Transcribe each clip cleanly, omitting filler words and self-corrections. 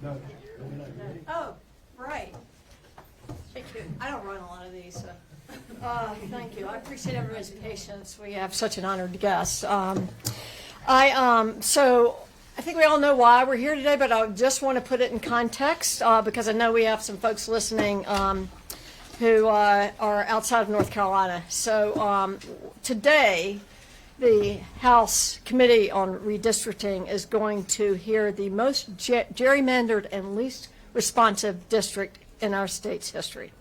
No. Oh, right. Thank you. I don't run a lot of these, so. Thank you. I appreciate everybody's patience. We have such an honored guest. So I think we all know why we're here today, but I just want to put it in context because I know we have some folks listening who are outside of North Carolina. So today, the House Committee on Redistricting is going to hear the most gerrymandered and least responsive district in our state's history.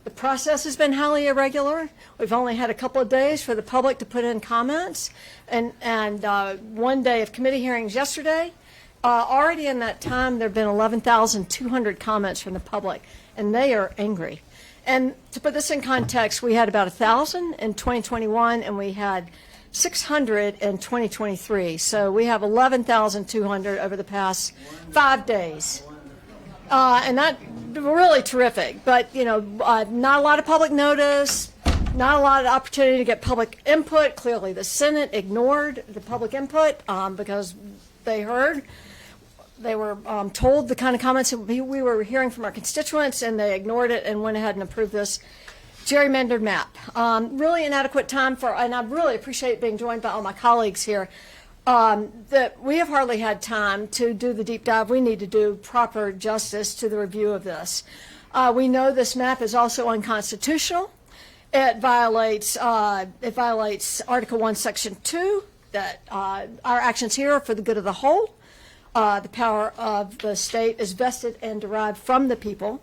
The process has been highly irregular. We've only had a couple of days for the public to put in comments, and 1 day of committee hearings yesterday. Already in that time, there have been 11,200 comments from the public, and they are angry. And to put this in context, we had about 1,000 in 2021, and we had 600 in 2023. So we have 11,200 over the past 5 days. And that really terrific, but not a lot of public notice, not a lot of opportunity to get public input. Clearly the Senate ignored the public input because they were told the kind of comments that we were hearing from our constituents, and they ignored it and went ahead and approved this gerrymandered map. Really inadequate time and I really appreciate being joined by all my colleagues here. That we have hardly had time to do the deep dive we need to do proper justice to the review of this. We know this map is also unconstitutional. It violates Article 1, Section 2, that our actions here are for the good of the whole. The power of the state is vested and derived from the people.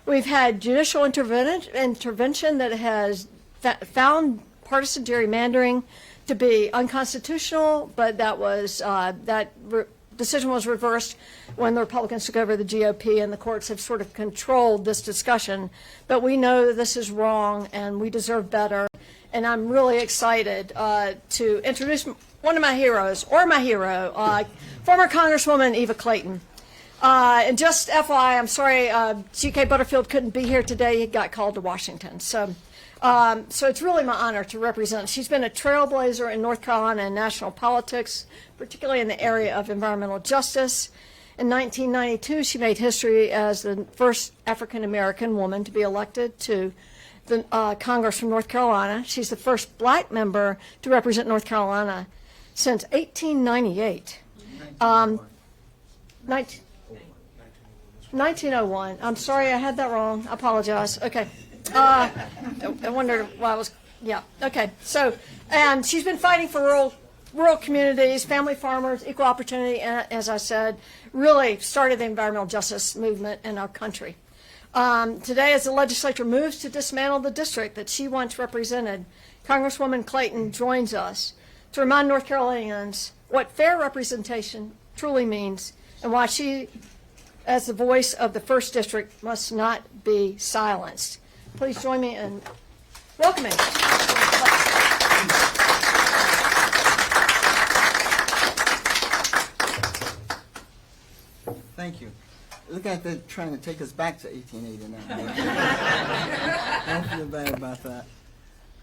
We've had judicial intervention that has found partisan gerrymandering to be unconstitutional, but that decision was reversed when the Republicans took over the GOP, and the courts have sort of controlled this discussion. But we know that this is wrong, and we deserve better. And I'm really excited to introduce one of my heroes, or my hero, former Congresswoman Eva Clayton. And just FYI, I'm sorry, G.K. Butterfield couldn't be here today. He got called to Washington. So it's really my honor to represent. She's been a trailblazer in North Carolina and national politics, particularly in the area of environmental justice. In 1992, she made history as the first African-American woman to be elected to the Congress from North Carolina. She's the first black member to represent North Carolina since 1898. 1901. I'm sorry, I had that wrong. I apologize. Okay. I wondered why I was, yeah, okay. So, and she's been fighting for rural communities, family farmers, equal opportunity, and as I said, really started the environmental justice movement in our country. Today, as the legislature moves to dismantle the district that she once represented, Congresswoman Clayton joins us to remind North Carolinians what fair representation truly means and why she, as the voice of the first district, must not be silenced. Please join me in welcoming. Thank you. Look like they're trying to take us back to 1889. Don't feel bad about that.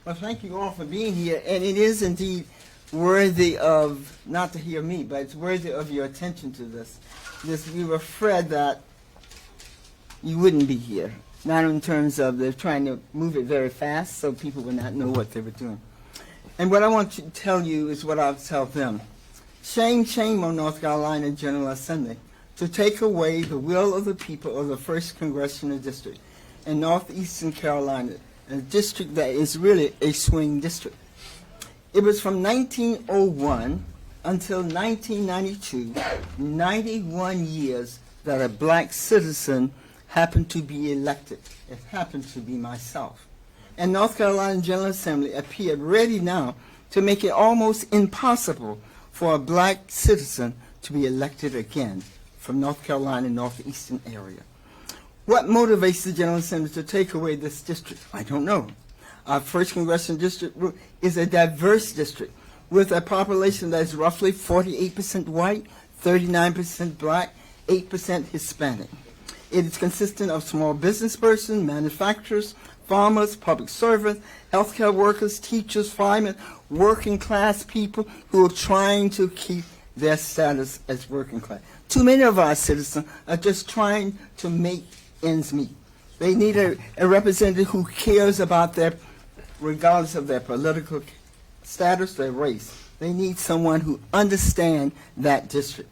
Well, thank you all for being here, and it is indeed worthy of, not to hear me, but it's worthy of your attention to this. We were afraid that you wouldn't be here. Not in terms of they're trying to move it very fast so people would not know what they were doing. And what I want to tell you is what I'll tell them. Shame, shame on North Carolina General Assembly to take away the will of the people of the 1st Congressional District in northeastern Carolina, a district that is really a swing district. It was from 1901 until 1992, 91 years that a black citizen happened to be elected. It happened to be myself. And North Carolina General Assembly appeared ready now to make it almost impossible for a black citizen to be elected again from North Carolina northeastern area. What motivates the General Assembly to take away this district? I don't know. Our 1st Congressional District is a diverse district with a population that is roughly 48% white, 39% black, 8% Hispanic. It is consistent of small business persons, manufacturers, farmers, public servants, healthcare workers, teachers, firemen, working class people who are trying to keep their status as working class. Too many of our citizens are just trying to make ends meet. They need a representative who cares about their, regardless of their political status, their race. They need someone who understands that district.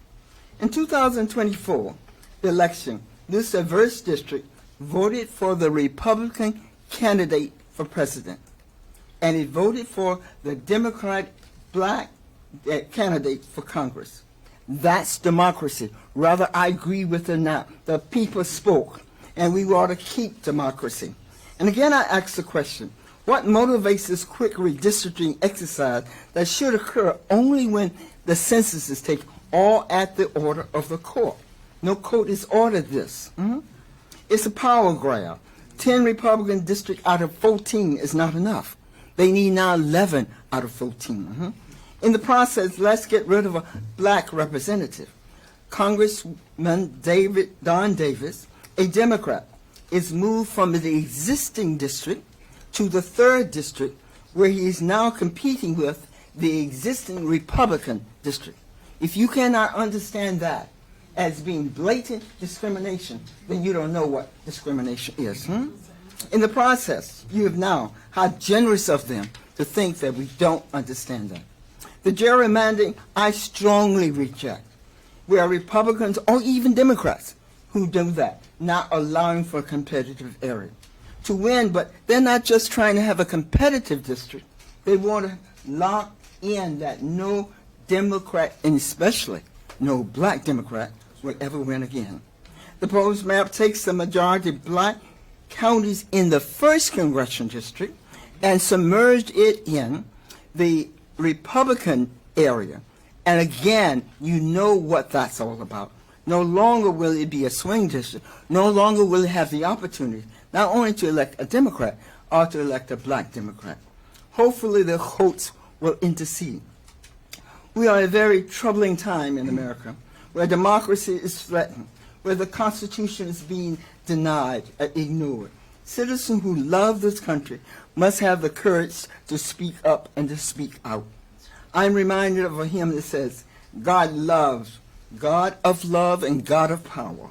In 2024, the election, this diverse district voted for the Republican candidate for president, and it voted for the Democrat black candidate for Congress. That's democracy. Whether I agree with it or not, the people spoke, and we ought to keep democracy. And again, I ask the question, what motivates this quick redistricting exercise that should occur only when the census is taken, all at the order of the court? No court has ordered this. It's a power grab. 10 Republican districts out of 14 is not enough. They need now 11 out of 14. In the process, let's get rid of a black representative. Congressman Don Davis, a Democrat, is moved from the existing district to the 3rd district, where he is now competing with the existing Republican district. If you cannot understand that as being blatant discrimination, then you don't know what discrimination is. In the process, you have now, how generous of them to think that we don't understand that. The gerrymandering, I strongly reject. We are Republicans or even Democrats who do that, not allowing for a competitive area to win, but they're not just trying to have a competitive district. They want to lock in that no Democrat, and especially no black Democrat, will ever win again. The proposed map takes the majority black counties in the 1st Congressional District and submerged it in the Republican area. And again, you know what that's all about. No longer will it be a swing district. No longer will it have the opportunity not only to elect a Democrat or to elect a black Democrat. Hopefully the votes will intercede. We are at a very troubling time in America where democracy is threatened, where the Constitution is being denied and ignored. Citizens who love this country must have the courage to speak up and to speak out. I'm reminded of a hymn that says, God loves, God of love and God of power.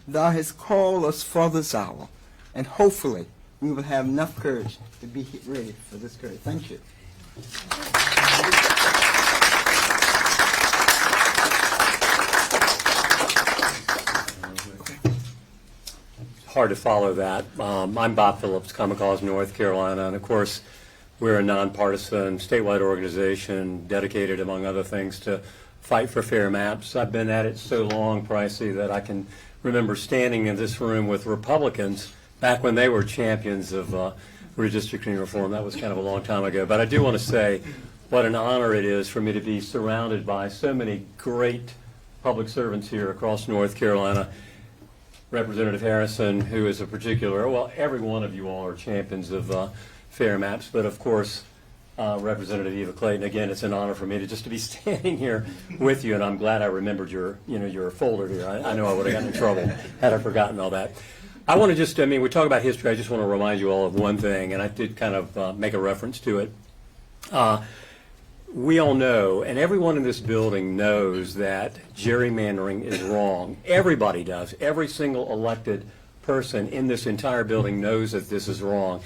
Thou hast called us for this hour. And hopefully we will have enough courage to be ready for this courage. Thank you. Hard to follow that. I'm Bob Phillips, Common Cause, North Carolina, and of course we're a nonpartisan statewide organization dedicated, among other things, to fight for fair maps. I've been at it so long, Pricey, that I can remember standing in this room with Republicans back when they were champions of redistricting reform. That was kind of a long time ago. But I do want to say what an honor it is for me to be surrounded by so many great public servants here across North Carolina. Representative Harrison, who is a particular, well, every one of you all are champions of fair maps, but of course, Representative Eva Clayton, again, it's an honor for me to be standing here with you, and I'm glad I remembered your folder here. I know I would have gotten in trouble had I forgotten all that. I want to just, we talk about history, I just want to remind you all of one thing, and I did kind of make a reference to it. We all know, and everyone in this building knows, that gerrymandering is wrong. Everybody does. Every single elected person in this entire building knows that this is wrong.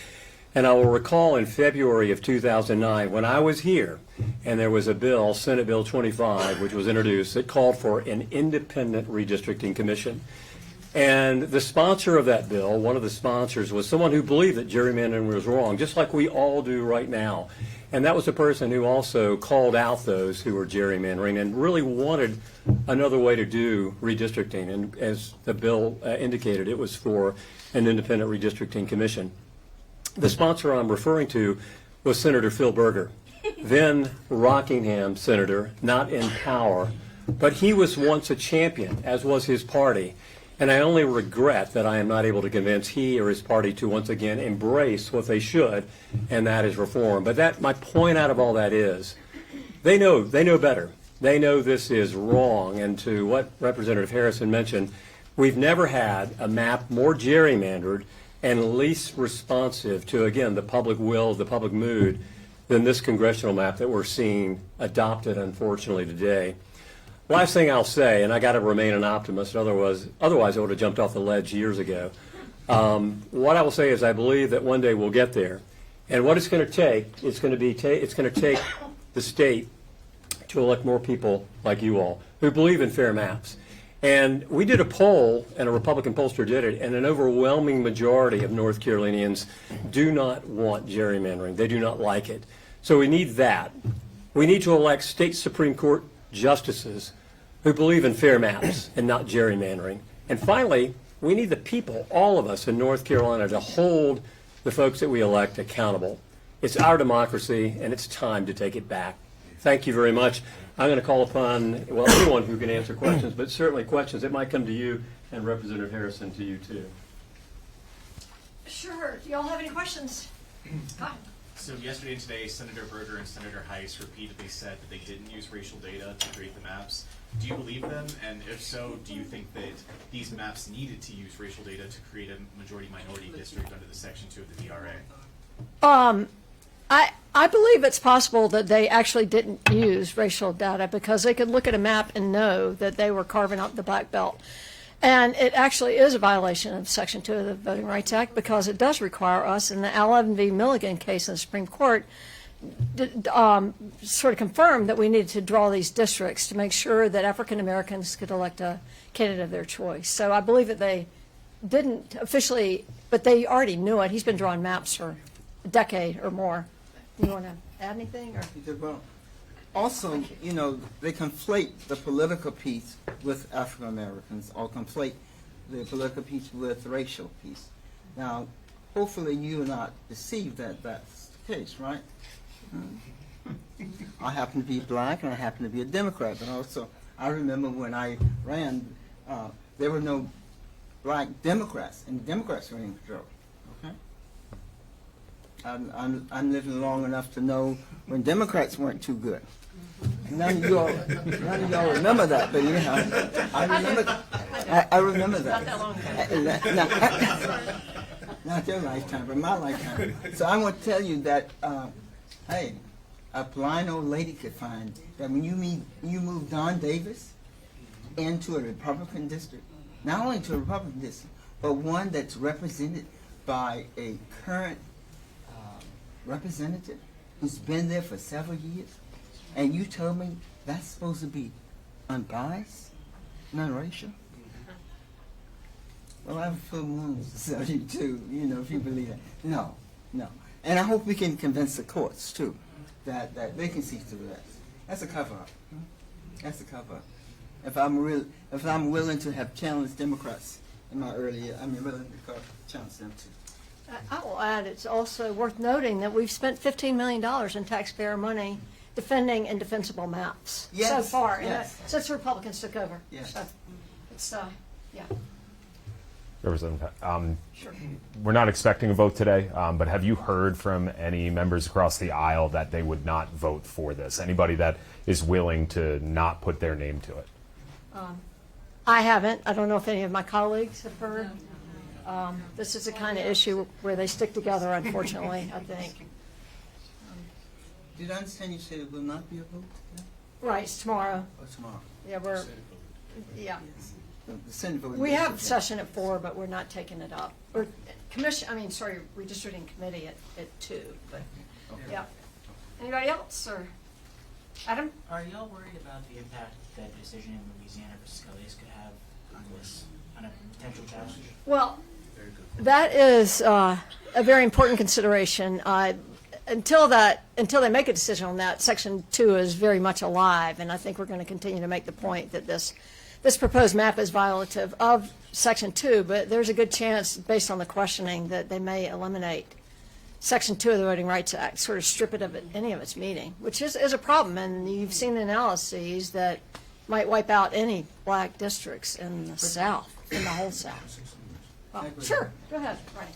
And I will recall in February of 2009 when I was here and there was a bill, Senate Bill 25, which was introduced that called for an independent redistricting commission. And the sponsor of that bill, one of the sponsors, was someone who believed that gerrymandering was wrong, just like we all do right now. And that was the person who also called out those who were gerrymandering and really wanted another way to do redistricting. And as the bill indicated, it was for an independent redistricting commission. The sponsor I'm referring to was Senator Phil Berger, then Rockingham senator, not in power, but he was once a champion, as was his party. And I only regret that I am not able to convince he or his party to once again embrace what they should, and that is reform. But my point out of all that is, they know better. They know this is wrong. And to what Representative Harrison mentioned, we've never had a map more gerrymandered and least responsive to, again, the public will, the public mood than this congressional map that we're seeing adopted, unfortunately, today. Last thing I'll say, and I got to remain an optimist, otherwise I would have jumped off the ledge years ago. What I will say is I believe that one day we'll get there. And what it's going to take, it's going to take the state to elect more people like you all who believe in fair maps. And we did a poll, and a Republican pollster did it, and an overwhelming majority of North Carolinians do not want gerrymandering. They do not like it. So we need that. We need to elect state Supreme Court justices who believe in fair maps and not gerrymandering. And finally, we need the people, all of us in North Carolina, to hold the folks that we elect accountable. It's our democracy, and it's time to take it back. Thank you very much. I'm going to call upon, well, anyone who can answer questions, but certainly questions that might come to you, and Representative Harrison, to you too. Sure. Do y'all have any questions? Hi. So yesterday and today, Senator Berger and Senator Heiss repeatedly said that they didn't use racial data to create the maps. Do you believe them? And if so, do you think that these maps needed to use racial data to create a majority-minority district under the Section 2 of the DRA? I believe it's possible that they actually didn't use racial data because they could look at a map and know that they were carving out the black belt. And it actually is a violation of Section 2 of the Voting Rights Act because it does require us, in the Allen v. Milligan case in the Supreme Court, sort of confirmed that we needed to draw these districts to make sure that African Americans could elect a candidate of their choice. So I believe that they didn't officially, but they already knew it. He's been drawing maps for a decade or more. You want to add anything? Or? Well, also, you know, they conflate the political piece with African Americans or conflate the political piece with the racial piece. Now, hopefully you are not deceived that that's the case, right? I happen to be black and I happen to be a Democrat, but also I remember when I ran, there were no black Democrats, and Democrats were in control. Okay, I'm living long enough to know when Democrats weren't too good. None of y'all remember that, but yeah, I remember. I remember that. Not that long ago. Not your lifetime, but my lifetime. So I want to tell you that, hey, a blind old lady could find that when you move Don Davis into a Republican district, not only to a Republican district, but one that's represented by a current representative who's been there for several years, and you tell me that's supposed to be unbiased, non-racial? Well, I have a full moon to tell you too, you know, if you believe that. No. And I hope we can convince the courts too that they can see through that. That's a cover-up. That's a cover-up. If I'm willing to have challenged Democrats in my earlier, I'm willing to challenge them too. I will add, it's also worth noting that we've spent $15 million in taxpayer money defending indefensible maps so far, since the Republicans took over. Yes. So it's, yeah. Representative, Sure. we're not expecting a vote today, but have you heard from any members across the aisle that they would not vote for this? Anybody that is willing to not put their name to it? I haven't. I don't know if any of my colleagues have heard. This is the kind of issue where they stick together, unfortunately, I think. Did I understand you said it will not be a vote today? Right, it's tomorrow. Or tomorrow? Yeah, yeah. The Senate vote. We have session at 4, but we're not taking it up. Or redistricting committee at 2, but, yeah. Anybody else, or Adam? Are y'all worried about the impact that decision in Louisiana versus Scalia's could have on this, on a potential passage? Well, that is a very important consideration. Until they make a decision on that, Section 2 is very much alive, and I think we're going to continue to make the point that this proposed map is violative of Section 2, but there's a good chance, based on the questioning, that they may eliminate Section 2 of the Voting Rights Act, sort of strip it of any of its meaning, which is a problem, and you've seen the analyses that might wipe out any black districts in the South, in the whole South. Oh, sure, go ahead, Ronnie.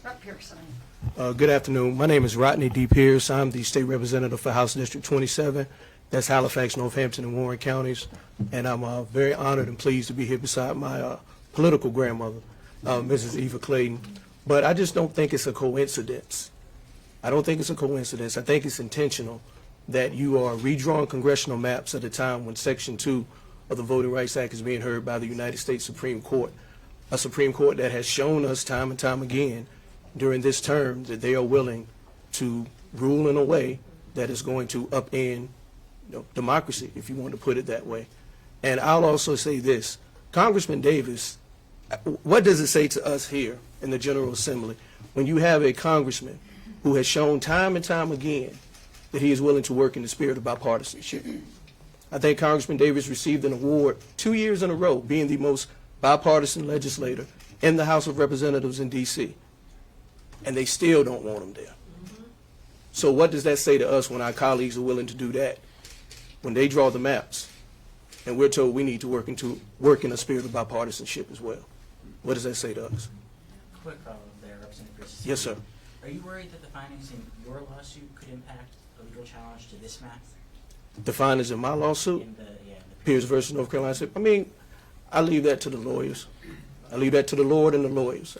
Up here, Sonny. Good afternoon. My name is Rodney D. Pierce. I'm the state representative for House District 27. That's Halifax, Northampton, and Warren counties. And I'm very honored and pleased to be here beside my political grandmother, Mrs. Eva Clayton. But I just don't think it's a coincidence I don't think it's a coincidence. I think it's intentional that you are redrawing congressional maps at a time when Section 2 of the Voting Rights Act is being heard by the United States Supreme Court, a Supreme Court that has shown us time and time again during this term that they are willing to rule in a way that is going to upend democracy, if you want to put it that way. And I'll also say this, Congressman Davis, what does it say to us here in the General Assembly when you have a congressman who has shown time and time again that he is willing to work in the spirit of bipartisanship? I think Congressman Davis received an award 2 years in a row being the most bipartisan legislator in the House of Representatives in D.C., and they still don't want him there. So what does that say to us when our colleagues are willing to do that, when they draw the maps, and we're told we need to work in a spirit of bipartisanship as well? What does that say to us? Quick follow-up there, Representative Chris. Yes, sir. Are you worried that the findings in your lawsuit could impact a legal challenge to this map? The findings in my lawsuit, In the Pierce versus North Carolina, I mean, I leave that to the lawyers. I leave that to the Lord and the lawyers.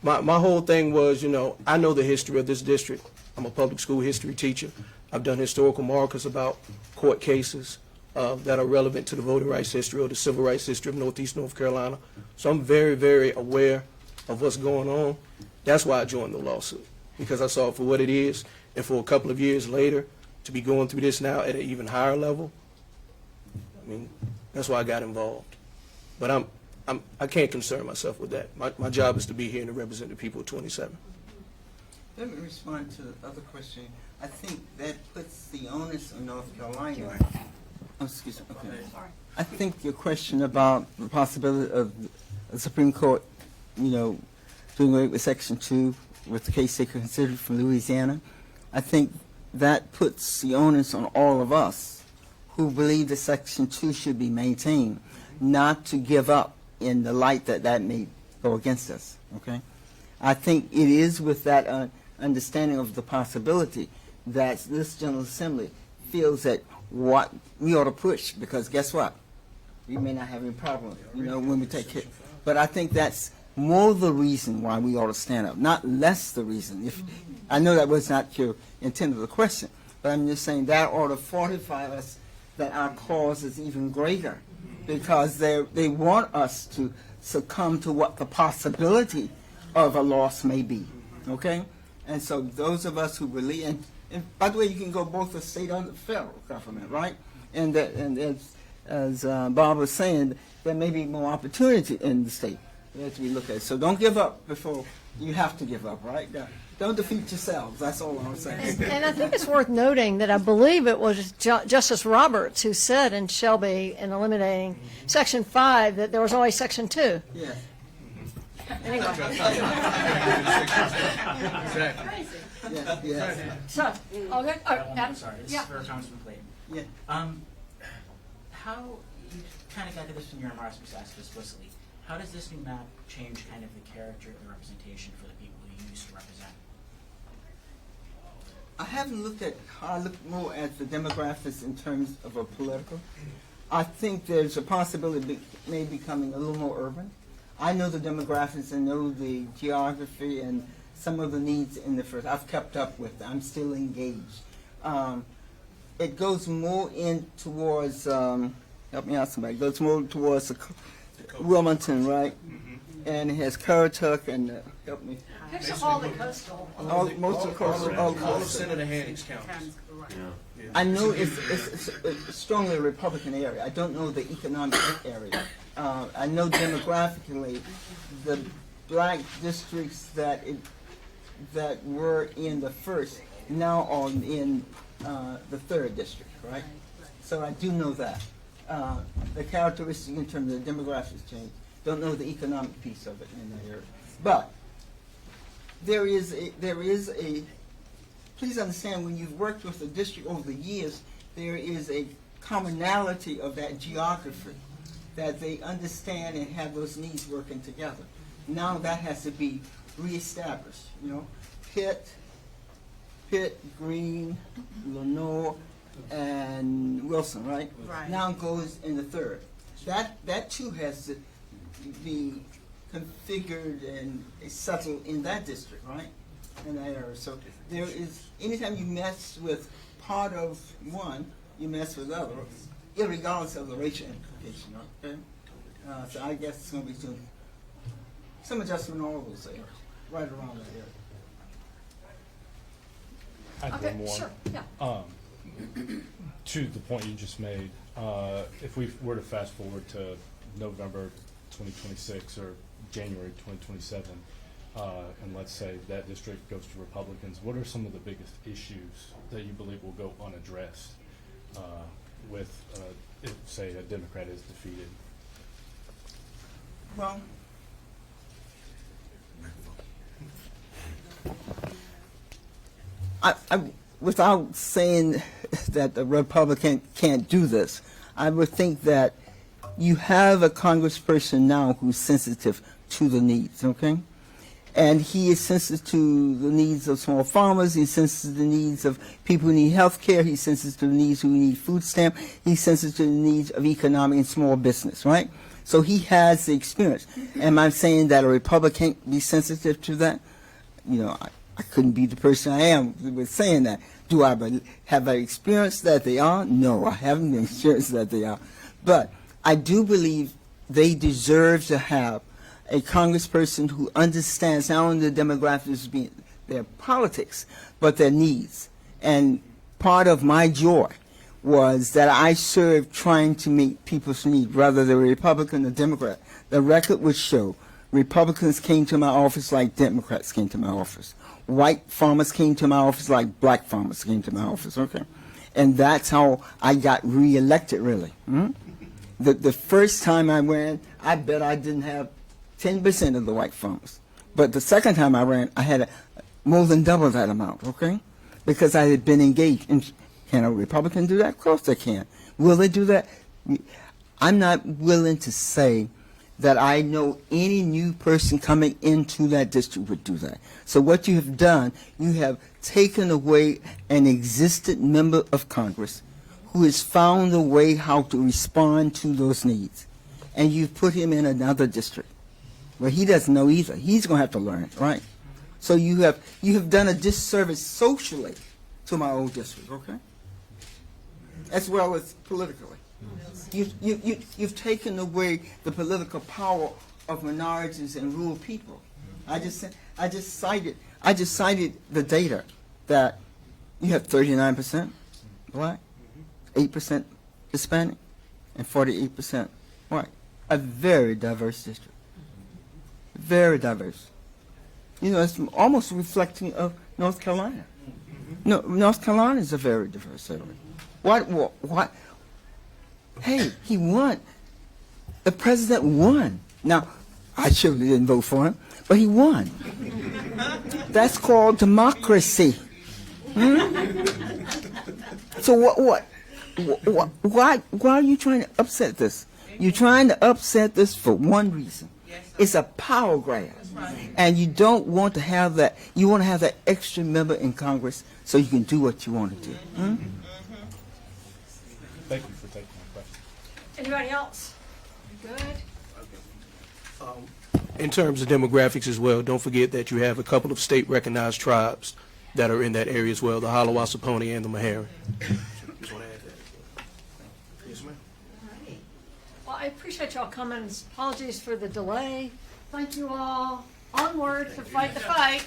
My whole thing was, I know the history of this district. I'm a public school history teacher. I've done historical markers about court cases that are relevant to the voting rights history or the civil rights history of Northeast North Carolina. So I'm very, very aware of what's going on. That's why I joined the lawsuit, because I saw it for what it is, and for a couple of years later, to be going through this now at an even higher level, I mean, that's why I got involved. But I can't concern myself with that. My job is to be here and to represent the people of 27. Let me respond to the other question. I think that puts the onus on North Carolina. Oh, excuse me. Okay. I think your question about the possibility of the Supreme Court, doing away with Section 2 with the case they considered from Louisiana, I think that puts the onus on all of us who believe that Section 2 should be maintained, not to give up in the light that may go against us, okay? I think it is with that understanding of the possibility that this General Assembly feels that what we ought to push, because guess what? We may not have any problem, when we take it. But I think that's more the reason why we ought to stand up, not less the reason. I know that was not your intent of the question, but I'm just saying that ought to fortify us that our cause is even greater, because they want us to succumb to what the possibility of a loss may be, okay? And so those of us who believe, and by the way, you can go both the state and the federal government, right? And as Bob was saying, there may be more opportunity in the state as we look at it. So don't give up before you have to give up, right? Don't defeat yourselves. That's all I'm saying. And I think it's worth noting that I believe it was Justice Roberts who said in Shelby, in eliminating Section 5, that there was always Section 2. Yeah. Anyway. Yeah. So, okay. I'm sorry, this Yeah. is for Congressman Clayton. Yeah. How, you kind of got to this in your remarks, but asked explicitly, how does this new map change kind of the character of the representation for the people you used to represent? I haven't looked at how I look more at the demographics in terms of a political. I think there's a possibility it may be becoming a little more urban. I know the demographics and know the geography and some of the needs in the first. I've kept up with it. I'm still engaged. It goes more in towards, help me out somebody, it goes more towards Wilmington, right? And it has Currituck and, help me. Here's all the coastal. Most of the coastal. All of Senator Hanning's counties. I know it's a strongly Republican area. I don't know the economic area. I know demographically the black districts that were in the first now are in the third district, right? So I do know that. The characteristic in terms of the demographics change. Don't know the economic piece of it in that area. But there is a please understand, when you've worked with the district over the years, there is a commonality of that geography, that they understand and have those needs working together. Now that has to be reestablished, Pitt, Greene, Lenore, and Wilson, right? Right. Now goes in the third. That too has to be configured and settled in that district, right? in that area. So there is, anytime you mess with part of one, you mess with the other, irregardless of the racial implication, okay? So I guess it's going to be some adjustment in all those areas, right around that area. I have Okay, one more. sure, yeah. To the point you just made, if we were to fast forward to November 2026 or January 2027, and let's say that district goes to Republicans, what are some of the biggest issues that you believe will go unaddressed with, if, say, a Democrat is defeated? Well, without saying that the Republican can't do this, I would think that you have a congressperson now who's sensitive to the needs, okay? And he is sensitive to the needs of small farmers. He's sensitive to the needs of people who need health care. He's sensitive to the needs who need food stamp. He's sensitive to the needs of economic and small business, right? So he has the experience. Am I saying that a Republican can't be sensitive to that? You know, I couldn't be the person I am with saying that. Do I have I experienced that they are? No, I haven't experienced that they are. But I do believe they deserve to have a congressperson who understands not only the demographics being their politics, but their needs. And part of my joy was that I served trying to meet people's needs, whether they were Republican or Democrat. The record would show Republicans came to my office like Democrats came to my office. White farmers came to my office like black farmers came to my office, okay? And that's how I got reelected, really. The first time I ran, I bet I didn't have 10% of the white farmers. But the second time I ran, I had more than double that amount, okay? Because I had been engaged. And can a Republican do that? Of course they can. Will they do that? I'm not willing to say that I know any new person coming into that district would do that. So what you have done, you have taken away an existing member of Congress who has found a way how to respond to those needs. And you've put him in another district where he doesn't know either. He's going to have to learn, right? So you have done a disservice socially to my old district, okay? As well as politically. You've taken away the political power of minorities and rural people. I just cited the data that you have 39% black, 8% Hispanic, and 48% white. A very diverse district. Very diverse. You know, it's almost reflecting of North Carolina. No, North Carolina is a very diverse area. What? Hey, he won. The president won. Now, I surely didn't vote for him, but he won. That's called democracy. So why are you trying to upset this? You're trying to upset this for one reason. It's a power grab. And you don't want to have that. You want to have that extra member in Congress so you can do what you want to do. Thank you for taking my question. Anybody else? Good. In terms of demographics as well, don't forget that you have a couple of state-recognized tribes that are in that area as well, the Halawasaponi and the Meharry. Just want to add that as well. Yes, ma'am. Well, I appreciate y'all coming. Apologies for the delay. Thank you all. Onward to fight the fight.